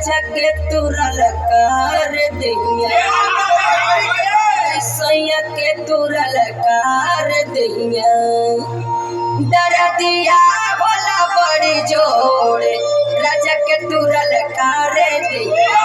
जगे तुरल कर दिया सैया के तुरल कर दिया दरदिया बोला बड़ी जोड़े राजा के तुरल कर दिया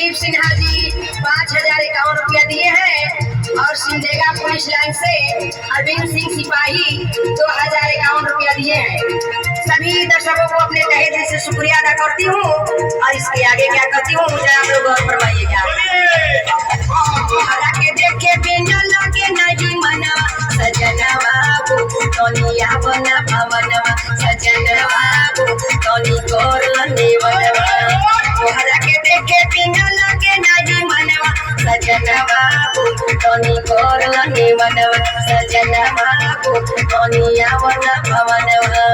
दिलीप सिन्हा जी 5,051 दिए हैं और सिमडेगा पुलिस लाइन से अरविंद सिंह सिपाही 2,051 रुपया दिए हैं। सभी दर्शकों को अपने तहे दिल से शुक्रिया अदा करती हूँ और इसके आगे क्या करती हूँ मुझे आप लोग और फरमाइएगा। तोनिया बना भवनवा सजन बाबू तोनी कोर निवनवा तोहरा के देखे बिना लगे नाही मनवा सजन बाबू तोनी कोर निवनवा सजन बाबू तोनिया बना भवनवा